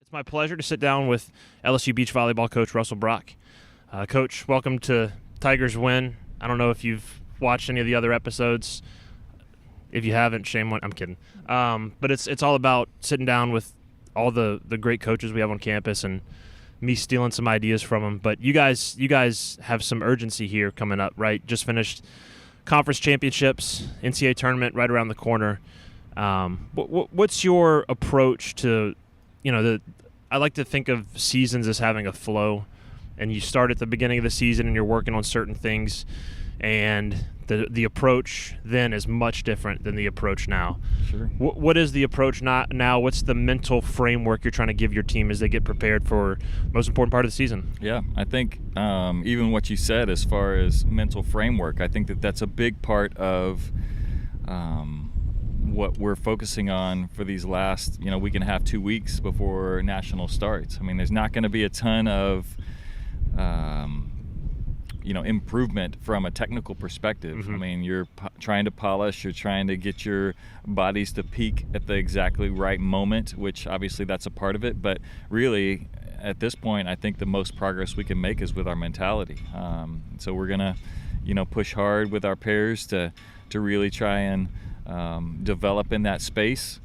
It's my pleasure to sit down with LSU beach volleyball coach Russell Brock. Coach, welcome to Tigers Win. I don't know if you've watched any of the other episodes. If you haven't, shame on. I'm kidding. But it's all about sitting down with all the great coaches we have on campus and me stealing some ideas from them. But you guys have some urgency here coming up, right? Just finished conference championships, NCAA tournament right around the corner. What's your approach to, I like to think of seasons as having a flow, and you start at the beginning of the season and you're working on certain things, and the approach then is much different than the approach now. Sure. What is the approach now? What's the mental framework you're trying to give your team as they get prepared for the most important part of the season? Yeah, I think even what you said as far as mental framework, I think that's a big part of what we're focusing on for these last, week and a half, 2 weeks before national starts. I mean, there's not going to be a ton of improvement from a technical perspective. Mm-hmm. I mean, you're trying to polish, you're trying to get your bodies to peak at the exactly right moment, which obviously that's a part of it. But really, at this point, I think the most progress we can make is with our mentality. So we're going to, push hard with our pairs to really try and develop in that space.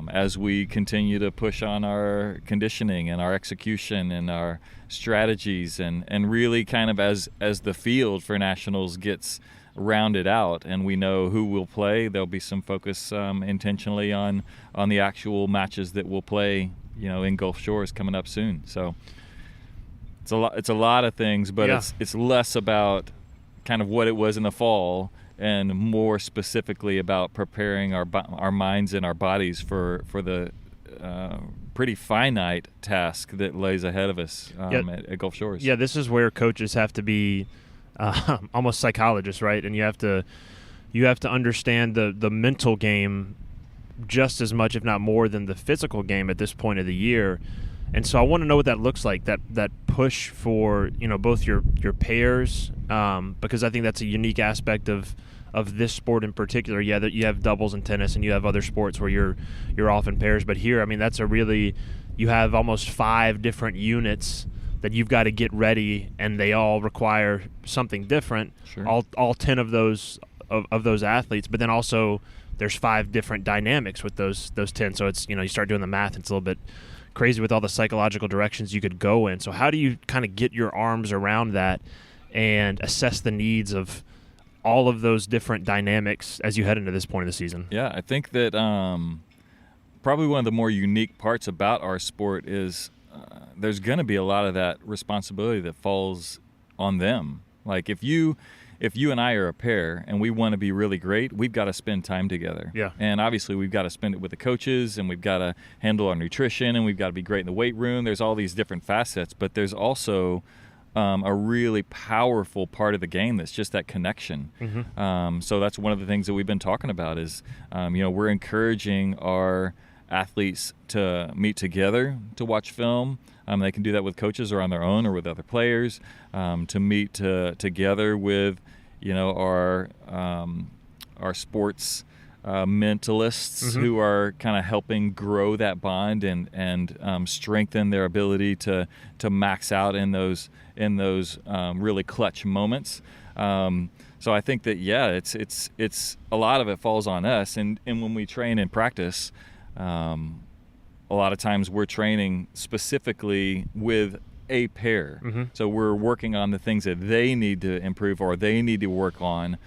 As we continue to push on our conditioning and our execution and our strategies and really kind of as the field for nationals gets rounded out and we know who will play, there'll be some focus intentionally on the actual matches that we'll play, in Gulf Shores coming up soon. So it's a lot of things, but yeah. It's less about kind of what it was in the fall and more specifically about preparing our minds and our bodies for the pretty finite task that lays ahead of us at Gulf Shores. Yeah, this is where coaches have to be almost psychologists, right? And you have to understand the mental game just as much, if not more, than the physical game at this point of the year. And so I want to know what that looks like, that push for both your pairs, because I think that's a unique aspect of this sport in particular. Yeah, that you have doubles in tennis and you have other sports where you're off in pairs, but here, I mean, you have almost 5 different units that you've got to get ready, and they all require something different. Sure. All 10 of those athletes, but then also there's 5 different dynamics with those 10. So it's you start doing the math, it's a little bit crazy with all the psychological directions you could go in. So how do you kind of get your arms around that and assess the needs of all of those different dynamics as you head into this point of the season? Yeah, I think that probably one of the more unique parts about our sport is there's going to be a lot of that responsibility that falls on them. Like if you and I are a pair and we want to be really great, we've got to spend time together. Yeah. And obviously we've got to spend it with the coaches, and we've got to handle our nutrition, and we've got to be great in the weight room. There's all these different facets, but there's also a really powerful part of the game that's just that connection. Mm-hmm. So that's one of the things that we've been talking about is, we're encouraging our athletes to meet together to watch film. They can do that with coaches or on their own or with other players, to meet together with, our sports mentalists mm-hmm. who are kind of helping grow that bond and strengthen their ability to max out in those really clutch moments. So I think that it's a lot of it falls on us, and when we train and practice, a lot of times we're training specifically with a pair. Mm-hmm. So we're working on the things that they need to improve or they need to work on,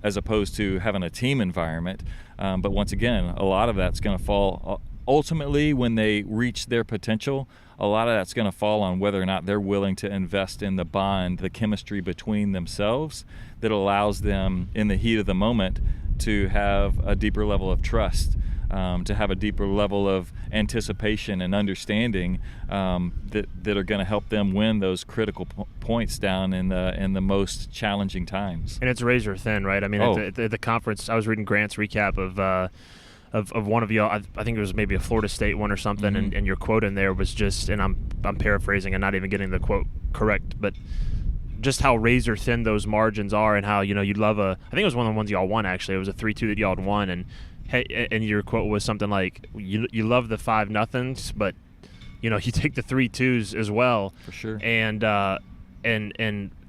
as opposed to having a team environment. But once again, a lot of that's going to fall ultimately when they reach their potential. A lot of that's going to fall on whether or not they're willing to invest in the bond, the chemistry between themselves that allows them in the heat of the moment to have a deeper level of trust, to have a deeper level of anticipation and understanding, that are going to help them win those critical points down in the most challenging times. And it's razor thin, right? I mean, at the conference, I was reading Grant's recap of one of y'all. I think it was maybe a Florida State one or something, Mm-hmm. and your quote in there was just, and I'm paraphrasing and not even getting the quote correct, but just how razor thin those margins are, and how you'd love I think it was one of the ones y'all won actually. It was a 3-2 that y'all had won, and your quote was something like, "You love the 5-0s, but You take the 3-2s as well. For sure. And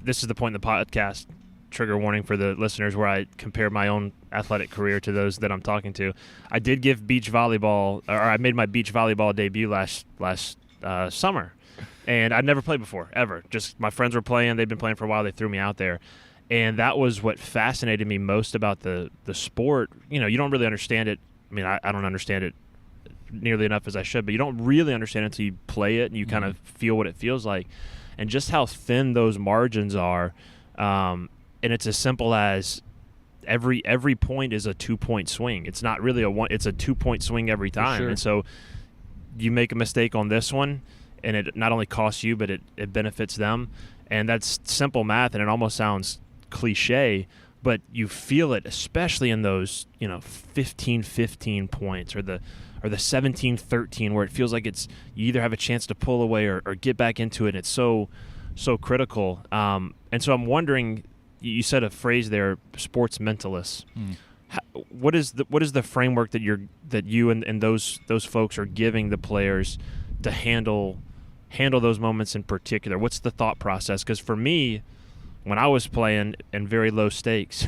this is the point in the podcast, trigger warning for the listeners, where I compare my own athletic career to those that I'm talking to. I did give beach volleyball, or I made my beach volleyball debut last summer, and I'd never played before, ever. Just my friends were playing. They'd been playing for a while. They threw me out there. And that was what fascinated me most about the sport. You don't really understand it. I mean, I don't understand it nearly enough as I should, but you don't really understand it until you play it and you kind of feel what it feels like. And just how thin those margins are. And it's as simple as every point is a 2-point swing. It's not really it's a 2-point swing every time. Sure. And so you make a mistake on this one, and it not only costs you, but it benefits them. And that's simple math, and it almost sounds cliche, but you feel it, especially in those 15-15 points or the 17-13, where it feels like you either have a chance to pull away or get back into it. It's so critical. And so I'm wondering, you said a phrase there, sports mentalists. What is the framework that you and those folks are giving the players to handle those moments in particular? What's the thought process? Because for me, when I was playing in very low stakes,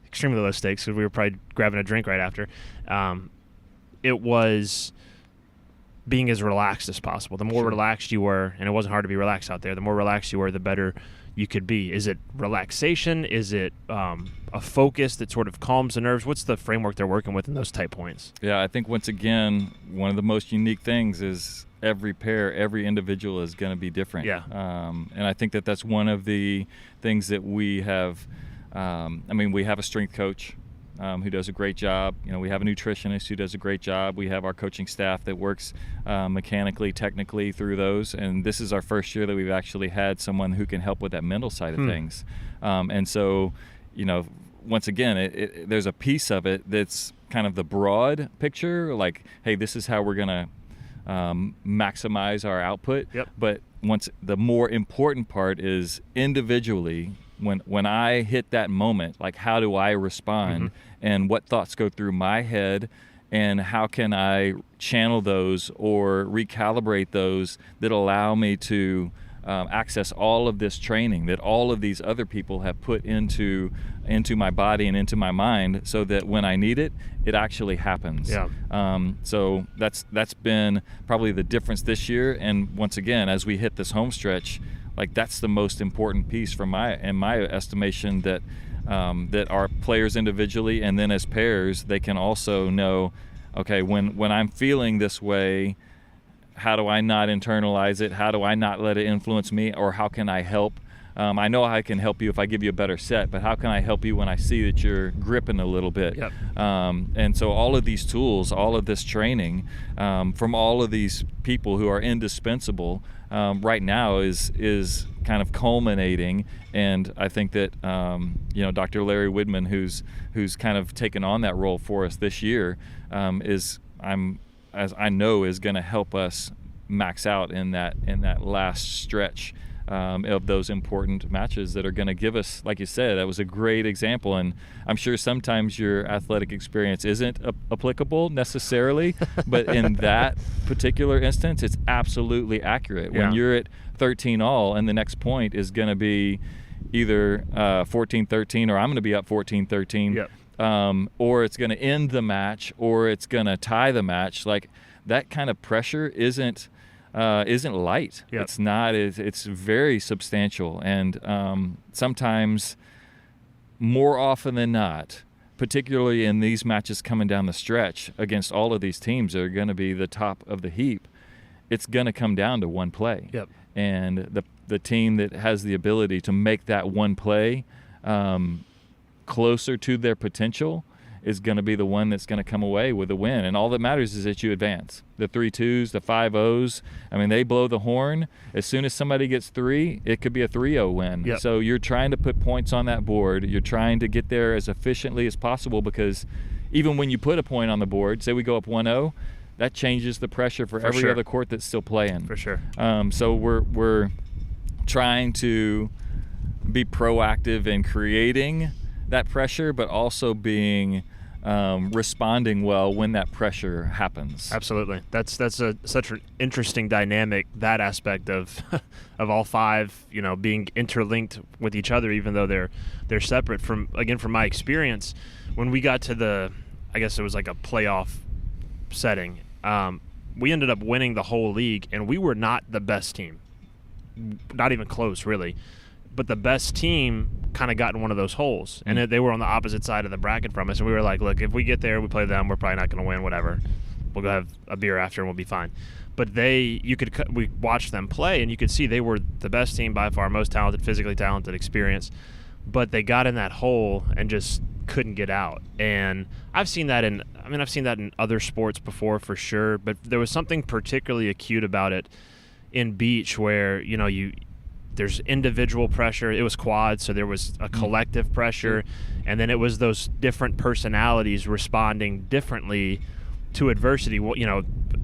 extremely low stakes, because we were probably grabbing a drink right after, it was being as relaxed as possible. The more relaxed you were, and it wasn't hard to be relaxed out there, the more relaxed you were, the better you could be. Is it relaxation? Is it a focus that sort of calms the nerves? What's the framework they're working with in those tight points? Yeah, I think once again, one of the most unique things is every individual is going to be different. Yeah. And I think that's one of the things that we have. We have a strength coach who does a great job. We have a nutritionist who does a great job. We have our coaching staff that works mechanically, technically through those. And this is our first year that we've actually had someone who can help with that mental side of things. And so, once again, there's a piece of it that's kind of the broad picture, like, hey, this is how we're going to maximize our output. Yep. But the more important part is individually, when I hit that moment, like, how do I respond and what thoughts go through my head, and how can I channel those or recalibrate those that allow me to access all of this training that all of these other people have put into my body and into my mind, so that when I need it, it actually happens. Yeah. So that's been probably the difference this year. And once again, as we hit this home stretch, like, that's the most important piece in my estimation, that our players individually and then as pairs, they can also know, okay, when I'm feeling this way, how do I not internalize it? How do I not let it influence me? Or how can I help? I know I can help you if I give you a better set, but how can I help you when I see that you're gripping a little bit? Yep. And so all of these tools, all of this training from all of these people who are indispensable right now is kind of culminating. And I think that Dr. Larry Widman, who's kind of taken on that role for us this year, is going to help us max out in that last stretch of those important matches that are going to give us, like you said, that was a great example. And I'm sure sometimes your athletic experience isn't applicable necessarily, but in that particular instance, it's absolutely accurate. Yeah. When you're at 13 all and the next point is going to be either 14-13 or I'm going to be up 14-13. Yep. Or it's going to end the match, or it's going to tie the match. Like, that kind of pressure isn't light. Yep. It's not. It's very substantial, and sometimes, more often than not, particularly in these matches coming down the stretch against all of these teams that are going to be the top of the heap, it's going to come down to one play. Yep. And the team that has the ability to make that one play closer to their potential is going to be the one that's going to come away with a win. And all that matters is that you advance. The 3-2s, the 5-0s, they blow the horn. As soon as somebody gets 3, it could be a 3-0 win. Yep. So you're trying to put points on that board. You're trying to get there as efficiently as possible, because even when you put a point on the board, say we go up 1-0, that changes the pressure for every sure. other court that's still playing. For sure. So we're trying to be proactive in creating that pressure, but also being responding well when that pressure happens. Absolutely. That's such an interesting dynamic, that aspect of of all five, being interlinked with each other, even though they're separate. From my experience, when we got to I guess it was like a playoff setting, we ended up winning the whole league, and we were not the best team. Not even close, really. But the best team kind of got in one of those holes, and they were on the opposite side of the bracket from us. And we were like, look, if we get there, we play them, we're probably not going to win, whatever. We'll go have a beer after, and we'll be fine. But we watched them play, and you could see they were the best team by far, most talented, physically talented, experienced. But they got in that hole and just couldn't get out. And I've seen that in other sports before, for sure. But there was something particularly acute about it in beach, where there's individual pressure. It was quad, so there was a collective pressure, and then it was those different personalities responding differently to adversity.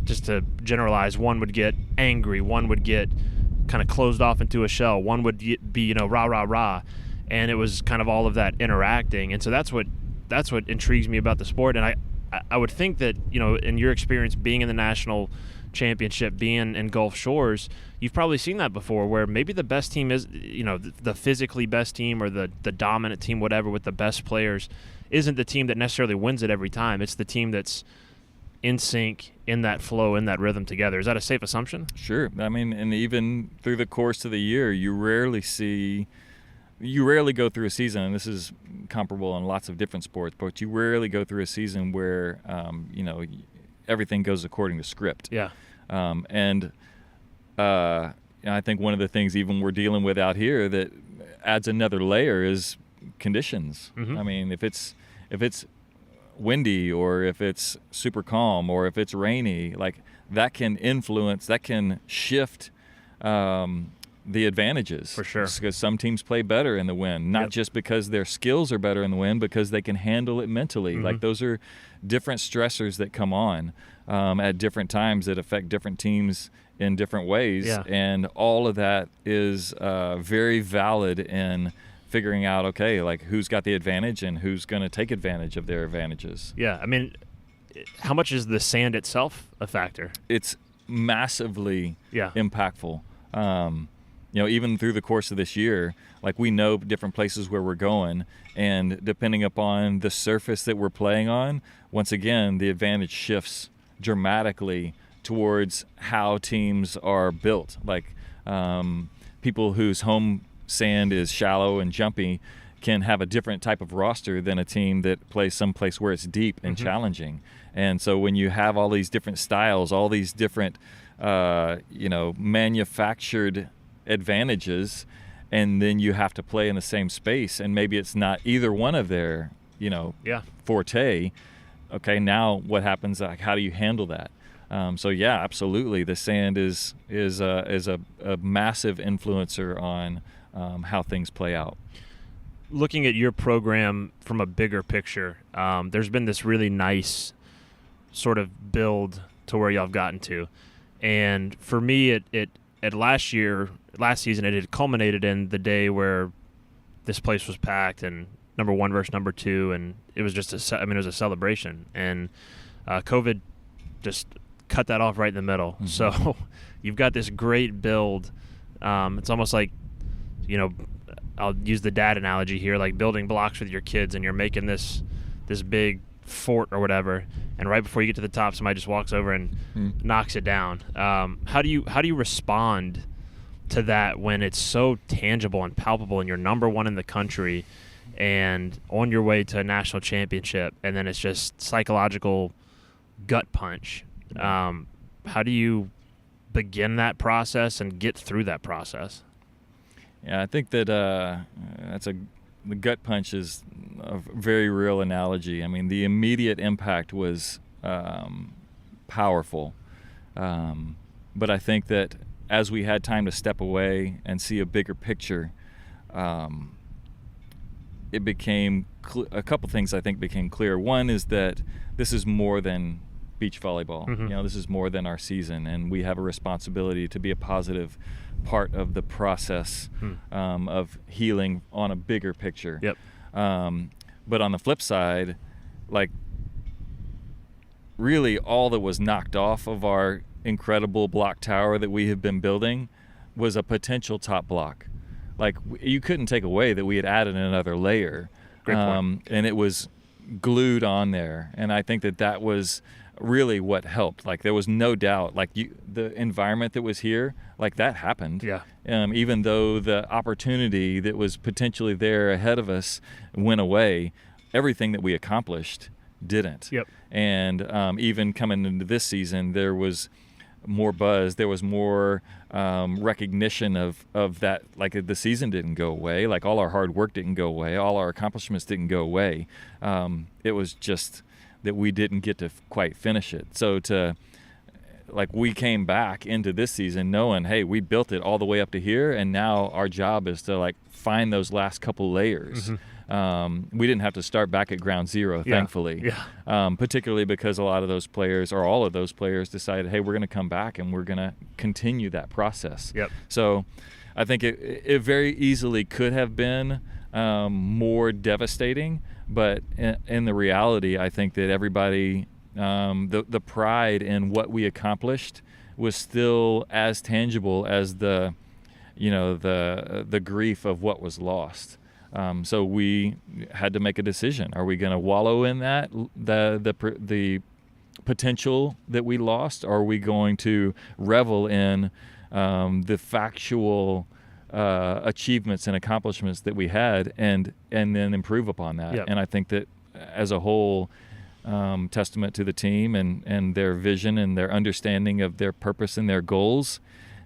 Just to generalize, one would get angry, one would get kind of closed off into a shell, one would be rah rah rah, and it was kind of all of that interacting. And so that's what intrigues me about the sport. And I would think that in your experience being in the national championship, being in Gulf Shores, you've probably seen that before, where maybe the best team is the physically best team, or the dominant team, whatever, with the best players, isn't the team that necessarily wins it every time. It's the team that's in sync, in that flow, in that rhythm together. Is that a safe assumption? Sure. I mean, and even through the course of the year, you rarely go through a season, and this is comparable in lots of different sports, but you rarely go through a season where everything goes according to script. Yeah. I think one of the things even we're dealing with out here that adds another layer is conditions. Mm-hmm. I mean, if it's windy, or if it's super calm, or if it's rainy, like that can shift the advantages. For sure. Because some teams play better in the wind, not just because their skills are better in the wind, because they can handle it mentally. Mm-hmm. Like those are different stressors that come on at different times that affect different teams in different ways. Yeah. And all of that is very valid in figuring out, okay, like who's got the advantage and who's going to take advantage of their advantages. Yeah. I mean, how much is the sand itself a factor? It's massively impactful. Even through the course of this year, like we know different places where we're going, and depending upon the surface that we're playing on, once again, the advantage shifts dramatically towards how teams are built. Like people whose home sand is shallow and jumpy can have a different type of roster than a team that plays someplace where it's deep and challenging. And so when you have all these different styles, all these different manufactured advantages, and then you have to play in the same space, and maybe it's not either one of their forte. Okay, now what happens? Like, how do you handle that? Absolutely, the sand is a massive influencer on how things play out. Looking at your program from a bigger picture, there's been this really nice sort of build to where y'all have gotten to. And for me, last season, it had culminated in the day where this place was packed, and number one versus number two, and it was just it was a celebration. And COVID just cut that off right in the middle. Mm-hmm. So you've got this great build. It's almost like, I'll use the dad analogy here, like building blocks with your kids, and you're making this big fort or whatever, and right before you get to the top, somebody just walks over and knocks it down. How do you respond to that when it's so tangible and palpable, and you're number one in the country and on your way to a national championship, and then it's just psychological gut punch? How do you begin that process and get through that process? Yeah, I think that the gut punch is a very real analogy. I mean, the immediate impact was powerful, but I think that as we had time to step away and see a bigger picture, it became a couple things I think became clear. One is that this is more than beach volleyball. Mm-hmm. This is more than our season, and we have a responsibility to be a positive part of the process of healing on a bigger picture. Yep. But on the flip side, like really all that was knocked off of our incredible block tower that we have been building was a potential top block. Like, you couldn't take away that we had added another layer. Great point. And it was glued on there. And I think that was really what helped. Like, there was no doubt, like, the environment that was here, like, that happened. Yeah. Even though the opportunity that was potentially there ahead of us went away, everything that we accomplished didn't. Yep. And even coming into this season, there was more buzz. There was more recognition of that. Like, the season didn't go away. Like, all our hard work didn't go away. All our accomplishments didn't go away. It was just that we didn't get to quite finish it. So we came back into this season knowing, hey, we built it all the way up to here, and now our job is to, like, find those last couple layers. Mm-hmm. We didn't have to start back at ground zero, thankfully. Yeah. Particularly because a lot of those players, or all of those players, decided, hey, we're going to come back and we're going to continue that process. Yep. So I think it very easily could have been more devastating, but in the reality, I think that everybody, the pride in what we accomplished was still as tangible as the grief of what was lost. So we had to make a decision. Are we going to wallow in that, the potential that we lost? Or are we going to revel in the factual achievements and accomplishments that we had, and then improve upon that? Yep. And I think that as a whole, testament to the team and their vision and their understanding of their purpose and their goals,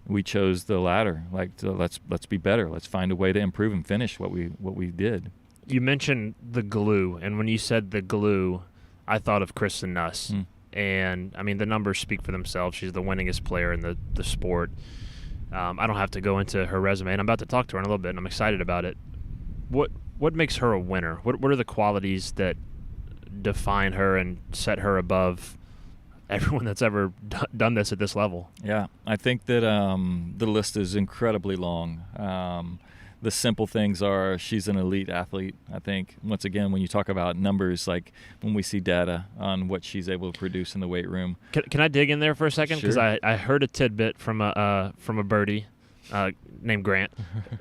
we chose the latter. Like, let's be better. Let's find a way to improve and finish what we did. You mentioned the glue, and when you said the glue, I thought of Kristen Nuss. And I mean, the numbers speak for themselves. She's the winningest player in the sport. I don't have to go into her resume, and I'm about to talk to her in a little bit, and I'm excited about it. What makes her a winner? What are the qualities that define her and set her above everyone that's ever done this at this level? Yeah, I think that the list is incredibly long. The simple things are, she's an elite athlete. I think, once again, when you talk about numbers, like when we see data on what she's able to produce in the weight room. Can I dig in there for a second? Because Sure. I heard a tidbit from a birdie named Grant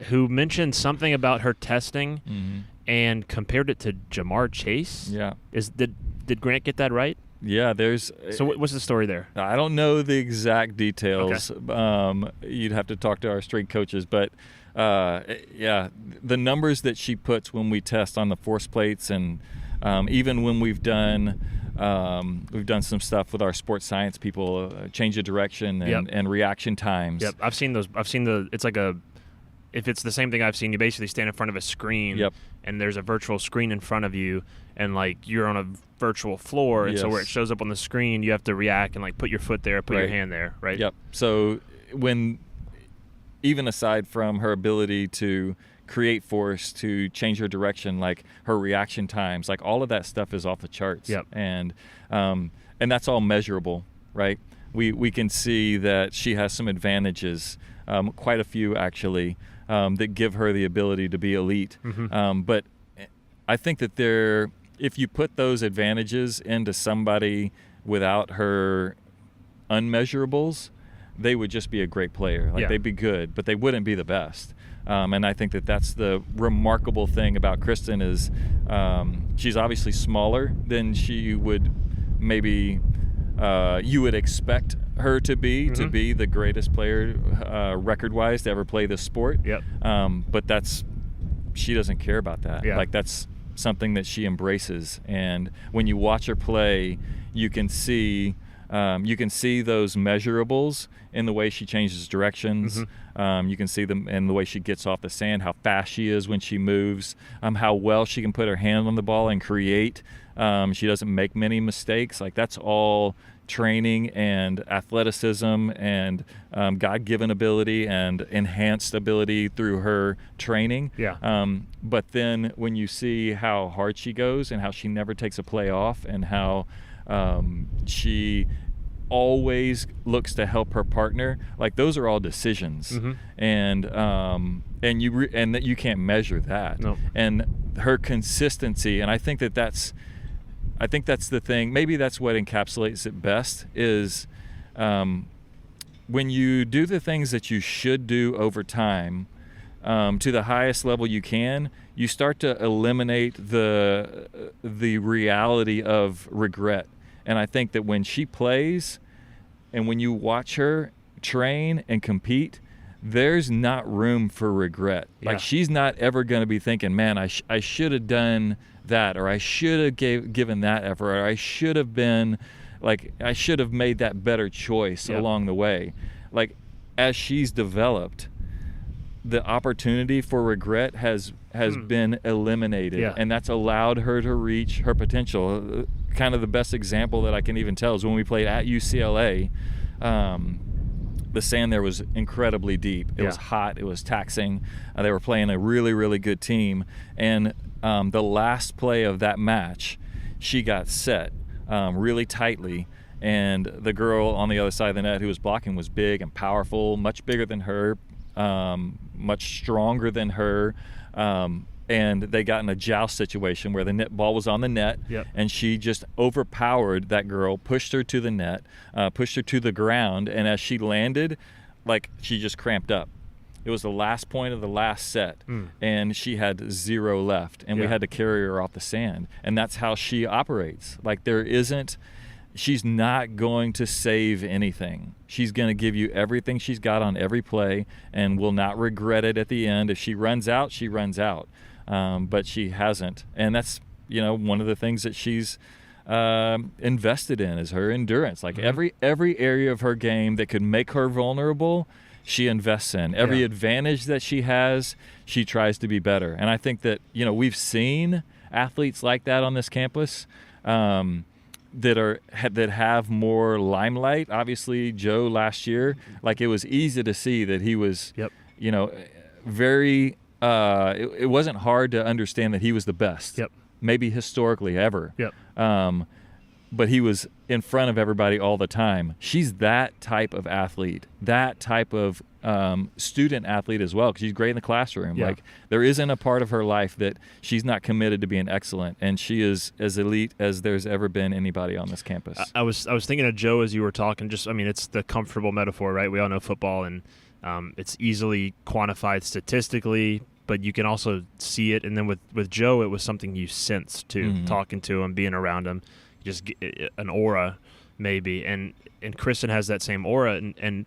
who mentioned something about her testing and compared it to Jamar Chase. Yeah. Did Grant get that right? Yeah, there's. So what's the story there? I don't know the exact details. Okay. You'd have to talk to our strength coaches, but yeah, the numbers that she puts when we test on the force plates, and even when we've done some stuff with our sports science people, change of direction and reaction times. Yep, I've seen those. It's like if it's the same thing I've seen, you basically stand in front of a screen. Yep. And there's a virtual screen in front of you, and like you're on a virtual floor, and so Yes. where it shows up on the screen, you have to react and like put your foot there, put your hand there, right? Yep. So even aside from her ability to create force, to change her direction, like her reaction times, like all of that stuff is off the charts. Yep. And that's all measurable, right? We can see that she has some advantages, quite a few actually, that give her the ability to be elite. Mm-hmm. But I think that if you put those advantages into somebody without her unmeasurables, they would just be a great player. Like, they'd be good, but they wouldn't be the best. And I think that that's the remarkable thing about Kristen is she's obviously smaller than she would maybe you would expect her to be the greatest player record-wise to ever play this sport. Yep. But she doesn't care about that. Yeah. Like, that's something that she embraces. And when you watch her play, you can see those measurables in the way she changes directions. You can see them in the way she gets off the sand, how fast she is when she moves, how well she can put her hand on the ball and create. She doesn't make many mistakes. Like, that's all training and athleticism and God-given ability and enhanced ability through her training. Yeah. But then when you see how hard she goes and how she never takes a play off and how she always looks to help her partner, like, those are all decisions. And that you can't measure that. Nope. And her consistency, and I think that's I think that's the thing. Maybe that's what encapsulates it best is when you do the things that you should do over time to the highest level you can, you start to eliminate the reality of regret. And I think that when she plays and when you watch her train and compete, there's not room for regret. Yeah. Like, she's not ever going to be thinking, man, I should have done that, or I should have given that effort, or I should have been, like, I should have made that better choice along the way. Like, as she's developed, the opportunity for regret has been eliminated, and that's allowed her to reach her potential. Kind of the best example that I can even tell is when we played at UCLA. The sand there was incredibly deep. It was hot. It was taxing. They were playing a really, really good team. And the last play of that match, she got set really tightly. And the girl on the other side of the net who was blocking was big and powerful, much bigger than her, much stronger than her. And they got in a joust situation where the net ball was on the net, and she just overpowered that girl, pushed her to the net, pushed her to the ground, and as she landed, like, she just cramped up. It was the last point of the last set, and she had 0 left, and we had to carry her off the sand. And that's how she operates. Like, she's not going to save anything. She's going to give you everything she's got on every play and will not regret it at the end. If she runs out, she runs out. But she hasn't. And that's, one of the things that she's invested in is her endurance. Like, every area of her game that could make her vulnerable, she invests in. Every advantage that she has, she tries to be better. And I think that, we've seen athletes like that on this campus that have more limelight. Obviously, Joe last year, like, it was easy to see that he was, very... it wasn't hard to understand that he was the best, maybe historically ever. But he was in front of everybody all the time. She's that type of athlete, that type of student athlete as well, because she's great in the classroom. Like, there isn't a part of her life that she's not committed to being excellent, and she is as elite as there's ever been anybody on this campus. I was thinking of Joe as you were talking. It's the comfortable metaphor, right? We all know football, and it's easily quantified statistically, but you can also see it. And then with Joe, it was something you sensed too, talking to him, being around him, just an aura maybe. And Kristen has that same aura. And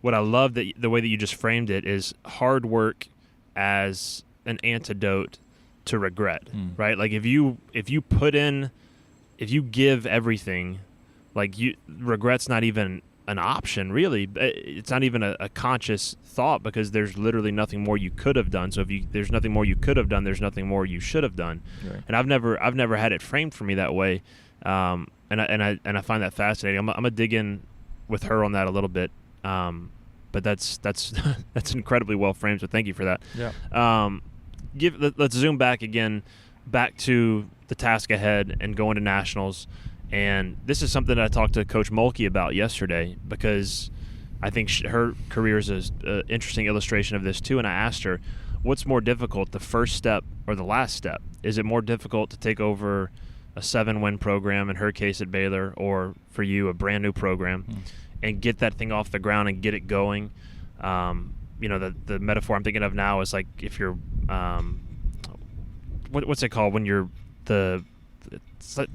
what I love that the way that you just framed it is hard work as an antidote to regret, right? Like, if you give everything, like, regret's not even an option, really. It's not even a conscious thought, because there's literally nothing more you could have done. So if there's nothing more you could have done, there's nothing more you should have done. Right. And I've never had it framed for me that way. And I find that fascinating. I'm gonna dig in with her on that a little bit. But that's that's incredibly well framed. So thank you for that. Yeah. Let's zoom back to the task ahead and going to nationals. And this is something that I talked to Coach Mulkey about yesterday, because I think her career is an interesting illustration of this too. And I asked her, what's more difficult, the first step or the last step? Is it more difficult to take over a 7-win program, in her case at Baylor, or for you, a brand new program, and get that thing off the ground and get it going? The metaphor I'm thinking of now is like, if you're, what's it called when you're it's not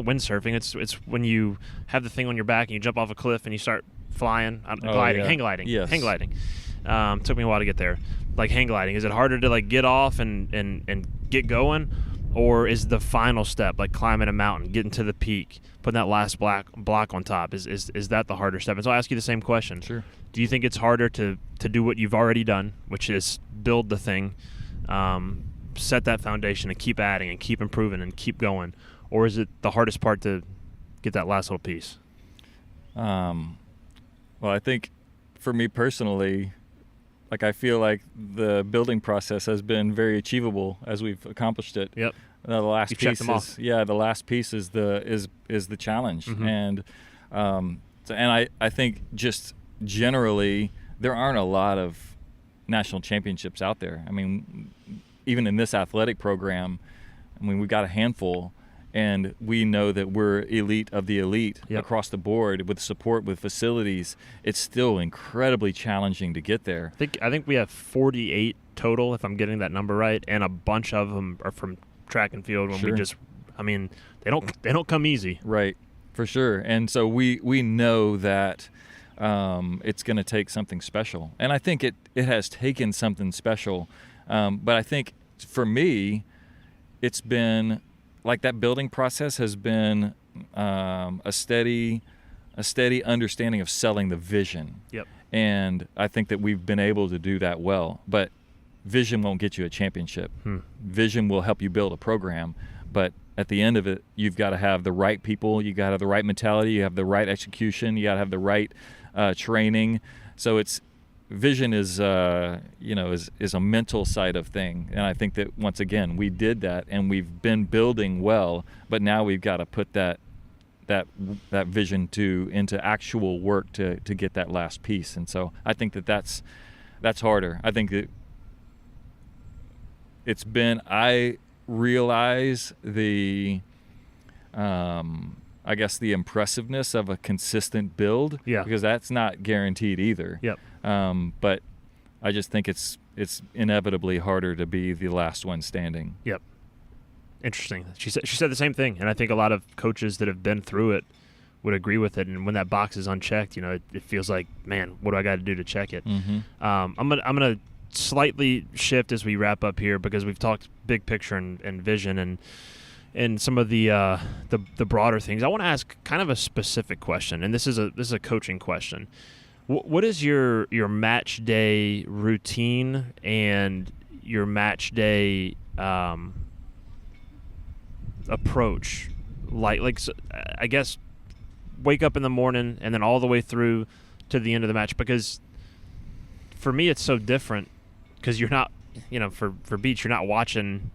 windsurfing. It's when you have the thing on your back and you jump off a cliff and you start flying, gliding, hang gliding. Yes. Hang gliding. Took me a while to get there. Like, hang gliding, is it harder to, like, get off and get going, or is the final step, like climbing a mountain, getting to the peak, putting that last block on top, is that the harder step? And so I ask you the same question. Sure. Do you think it's harder to do what you've already done, which is build the thing, set that foundation and keep adding and keep improving and keep going, or is it the hardest part to get that last little piece? Well, I think for me personally, like, I feel like the building process has been very achievable as we've accomplished it. Yep. The last You've piece checked them off. the last piece is the challenge. And I think just generally there aren't a lot of national championships out there. I mean, even in this athletic program, we've got a handful, and we know that we're elite of the elite Yep. across the board with support, with facilities, it's still incredibly challenging to get there. I think we have 48 total, if I'm getting that number right, and a bunch of them are from track and field. When Sure. they don't come easy. Right, for sure. And so we know that it's going to take something special, and I think it has taken something special. But I think for me, it's been like that building process has been a steady understanding of selling the vision. Yep. And I think that we've been able to do that well. But vision won't get you a championship. Vision will help you build a program, but at the end of it, you've got to have the right people, you got to have the right mentality, you have the right execution, you got to have the right training. So vision is a mental side of thing, and I think that once again we did that, and we've been building well, but now we've got to put that vision into actual work to get that last piece. And so I think that's harder. I think that I realize the the impressiveness of a consistent build, because that's not guaranteed either. Yep. But I just think it's inevitably harder to be the last one standing. Yep. Interesting. She said the same thing, and I think a lot of coaches that have been through it would agree with it. And when that box is unchecked, it feels like, man, what do I got to do to check it? Mm-hmm. I'm gonna slightly shift as we wrap up here, because we've talked big picture and vision and some of the broader things. I want to ask kind of a specific question, and this is a coaching question. What is your match day routine and your match day approach? So, I guess wake up in the morning and then all the way through to the end of the match, because for me it's so different, because you're not, for Beach, you're not watching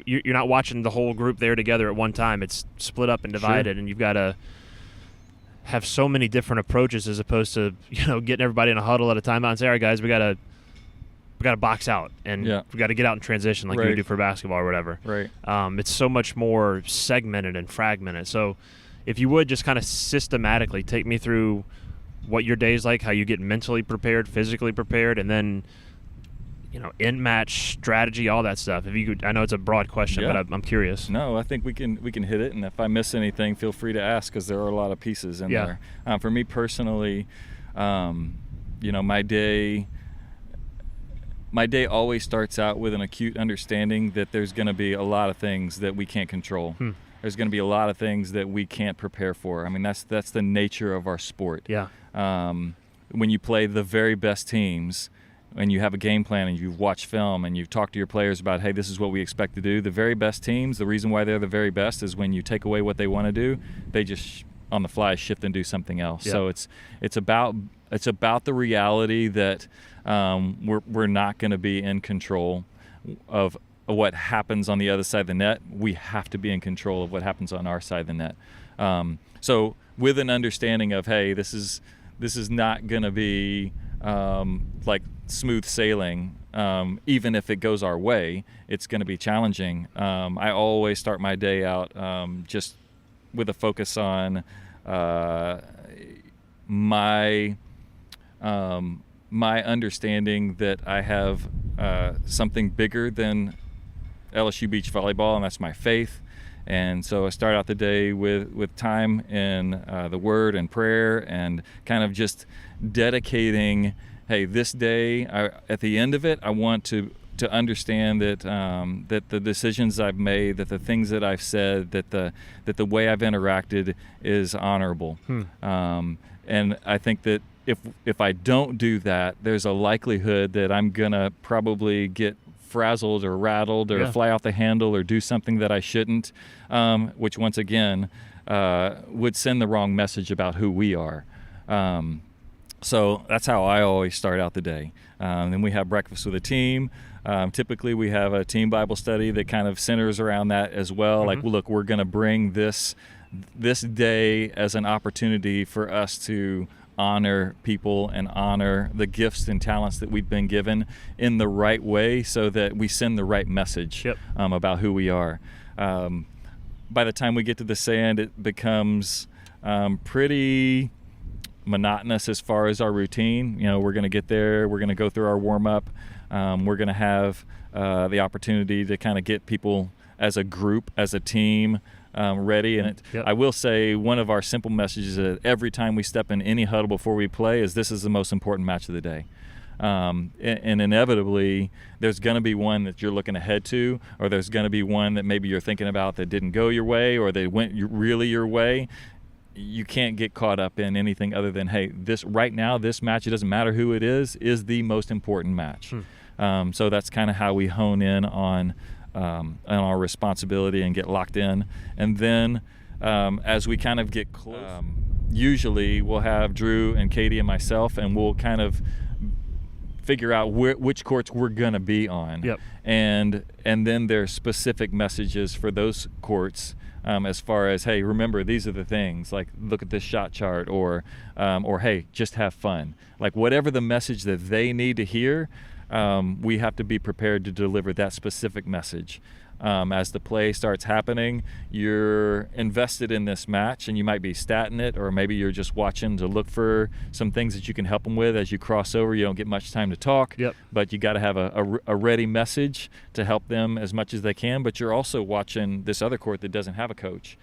you're not watching the whole group there together at one time. It's split up and divided. Sure. And you've got to have so many different approaches, as opposed to getting everybody in a huddle at a timeout and say, all right guys, we got to box out, and we got to get out in transition like you would do for basketball or whatever. Right. It's so much more segmented and fragmented. So if you would just kind of systematically take me through what your day's like, how you get mentally prepared, physically prepared, and then in-match strategy, all that stuff. If you could, I know it's a broad question, but I'm curious. No, I think we can hit it, and if I miss anything, feel free to ask, because there are a lot of pieces in there. For me personally, my day always starts out with an acute understanding that there's going to be a lot of things that we can't control. There's going to be a lot of things that we can't prepare for. I mean, that's the nature of our sport. Yeah. When you play the very best teams, and you have a game plan, and you've watched film, and you've talked to your players about, hey, this is what we expect to do. The very best teams, the reason why they're the very best is when you take away what they want to do, they just on the fly shift and do something else. Yeah. So it's about the reality that we're not going to be in control of what happens on the other side of the net. We have to be in control of what happens on our side of the net. So with an understanding of, hey, this is not going to be like smooth sailing. Even if it goes our way, it's going to be challenging. I always start my day out just with a focus on my understanding that I have something bigger than LSU Beach Volleyball, and that's my faith. And so I start out the day with time in the Word and prayer, and kind of just dedicating, hey, this day, at the end of it, I want to understand that that the decisions I've made, that the things that I've said, that the way I've interacted is honorable. And I think that if I don't do that, there's a likelihood that I'm gonna probably get frazzled or rattled or fly off the handle or do something that I shouldn't, which once again would send the wrong message about who we are. So that's how I always start out the day. Then we have breakfast with a team. Typically we have a team Bible study that kind of centers around that as well. Like, look, we're going to bring this day as an opportunity for us to honor people and honor the gifts and talents that we've been given in the right way, so that we send the right message about who we are. by the time we get to the sand, it becomes pretty monotonous as far as our routine. We're going to get there, we're going to go through our warm-up, we're going to have the opportunity to kind of get people as a group, as a team, ready. And I will say one of our simple messages that every time we step in any huddle before we play is this is the most important match of the day. And inevitably there's going to be one that you're looking ahead to, or there's going to be one that maybe you're thinking about that didn't go your way, or they went really your way. You can't get caught up in anything other than, hey, this right now, this match, it doesn't matter who it is the most important match. So that's kind of how we hone in on our responsibility and get locked in. And then as we kind of get close, usually we'll have Drew and Katie and myself, and we'll kind of figure out which courts we're going to be on. And then there's specific messages for those courts, as far as, hey, remember, these are the things, like look at this shot chart, or hey, just have fun. Like whatever the message that they need to hear, we have to be prepared to deliver that specific message. As the play starts happening, you're invested in this match, and you might be statting it, or maybe you're just watching to look for some things that you can help them with as you cross over. You don't get much time to talk, but you got to have a ready message to help them as much as they can. But you're also watching this other court that doesn't have a coach.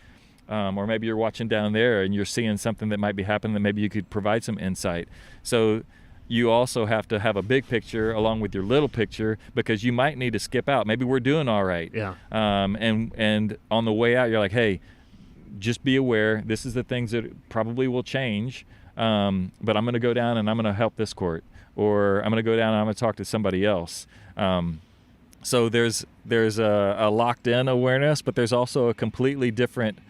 Or maybe you're watching down there and you're seeing something that might be happening that maybe you could provide some insight. So you also have to have a big picture along with your little picture, because you might need to skip out. Maybe we're doing all right. And on the way out, you're like, hey, just be aware. This is the things that probably will change. But I'm going to go down and I'm going to help this court, or I'm going to go down and I'm going to talk to somebody else. So there's a locked in awareness, but there's also a completely different,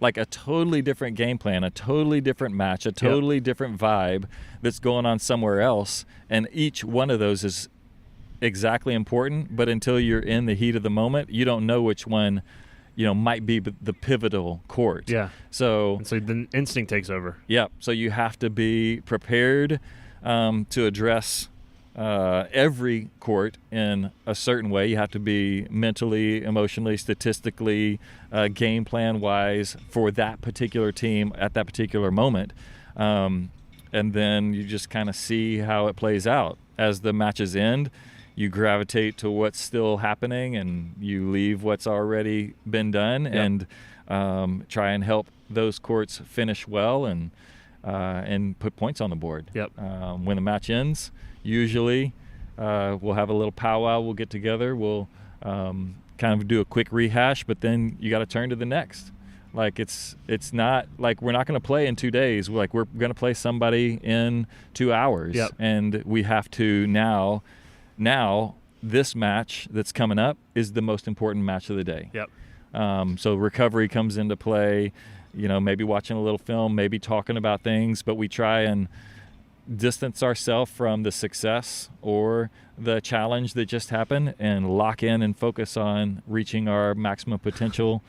like a totally different game plan, a totally different match, a totally different vibe that's going on somewhere else. And each one of those is exactly important, but until you're in the heat of the moment, you don't know which one, might be the pivotal court. So the instinct takes over. So you have to be prepared to address every court in a certain way. You have to be mentally, emotionally, statistically, game plan wise for that particular team at that particular moment. And then you just kind of see how it plays out. As the matches end, you gravitate to what's still happening, and you leave what's already been done, and try and help those courts finish well and put points on the board. When the match ends, usually we'll have a little powwow, we'll get together, we'll kind of do a quick rehash, but then you got to turn to the next. Like it's not like we're not going to play in 2 days. We're going to play somebody in 2 hours. And we have to now this match that's coming up is the most important match of the day. So recovery comes into play, maybe watching a little film, maybe talking about things, but we try and distance ourselves from the success or the challenge that just happened and lock in and focus on reaching our maximum potential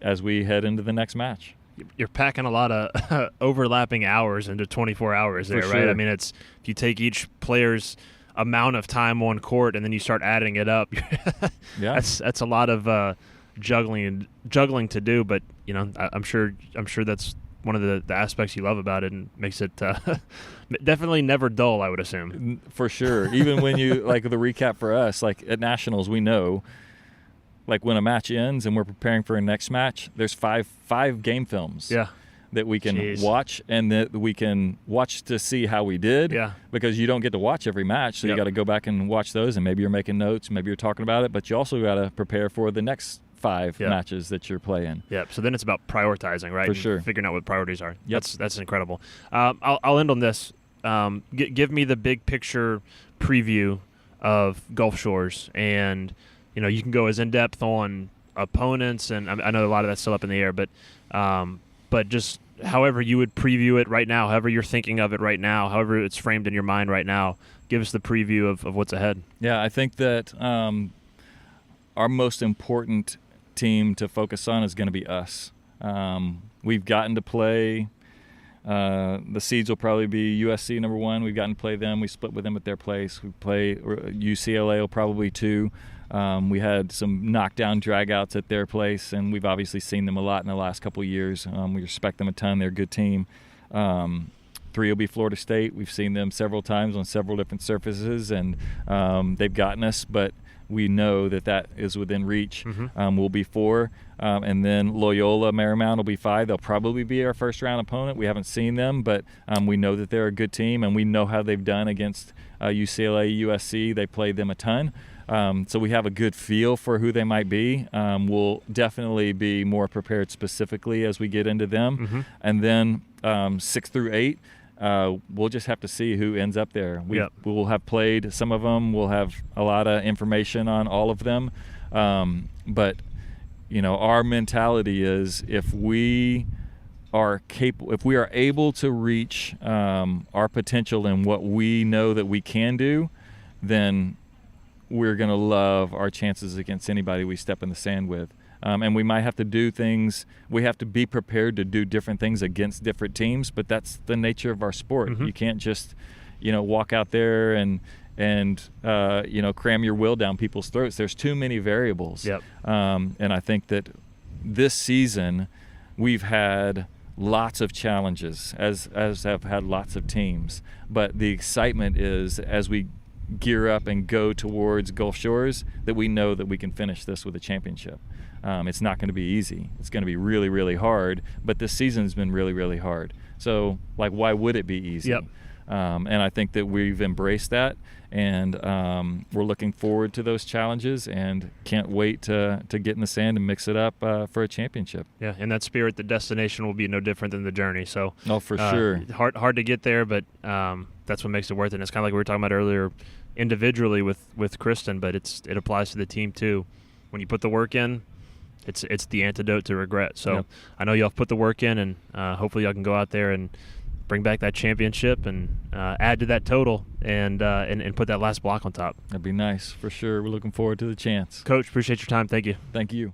as we head into the next match. You're packing a lot of overlapping hours into 24 hours there, right? I mean, it's if you take each player's amount of time on court and then you start adding it up, that's a lot of juggling to do. But I'm sure that's one of the aspects you love about it, and makes it definitely never dull, I would assume. For sure. Even when you like the recap for us, like at Nationals, we know, like when a match ends and we're preparing for a next match, there's five game films that we can watch, and that we can watch to see how we did, because you don't get to watch every match, so you got to go back and watch those, and maybe you're making notes, maybe you're talking about it, but you also got to prepare for the next 5 matches that you're playing. So then it's about prioritizing, right? For sure. Figuring out what priorities are. That's incredible. I'll end on this. Give me the big picture preview of Gulf Shores, and you can go as in depth on opponents, and I know a lot of that's still up in the air, but just however you would preview it right now, however you're thinking of it right now, however it's framed in your mind right now, give us the preview of what's ahead. I think that our most important team to focus on is going to be us. We've gotten to play The seeds will probably be USC number 1. We've gotten to play them. We split with them at their place. We play UCLA will probably 2. We had some knockdown dragouts at their place, and we've obviously seen them a lot in the last couple of years. We respect them a ton. They're a good team. 3 will be Florida State. We've seen them several times on several different surfaces, and they've gotten us, but we know that is within reach. We'll be 4. And then Loyola Marymount will be 5. They'll probably be our first round opponent. We haven't seen them, but we know that they're a good team, and we know how they've done against UCLA, USC. They played them a ton. So we have a good feel for who they might be. We'll definitely be more prepared specifically as we get into them. And then 6 through 8, we'll just have to see who ends up there. We will have played some of them. We'll have a lot of information on all of them. But our mentality is if we are able to reach our potential and what we know that we can do, then we're going to love our chances against anybody we step in the sand with. And we might have to do things. We have to be prepared to do different things against different teams, but that's the nature of our sport. You can't just, walk out there and cram your will down people's throats. There's too many variables. And I think that this season we've had lots of challenges, as have had lots of teams. But the excitement is as we gear up and go towards Gulf Shores that we know that we can finish this with a championship. It's not going to be easy. It's going to be really, really hard. But this season's been really, really hard. So, why would it be easy? And I think that we've embraced that, and we're looking forward to those challenges and can't wait to get in the sand and mix it up for a championship. Yeah, in that spirit, the destination will be no different than the journey. So, for sure. Hard to get there, but that's what makes it worth it. And it's kind of like we were talking about earlier, individually with Kristen, but it applies to the team too. When you put the work in, it's the antidote to regret. So I know y'all put the work in, and hopefully y'all can go out there and bring back that championship and add to that total and put that last block on top. That'd be nice for sure. We're looking forward to the chance. Coach, appreciate your time. Thank you. Thank you.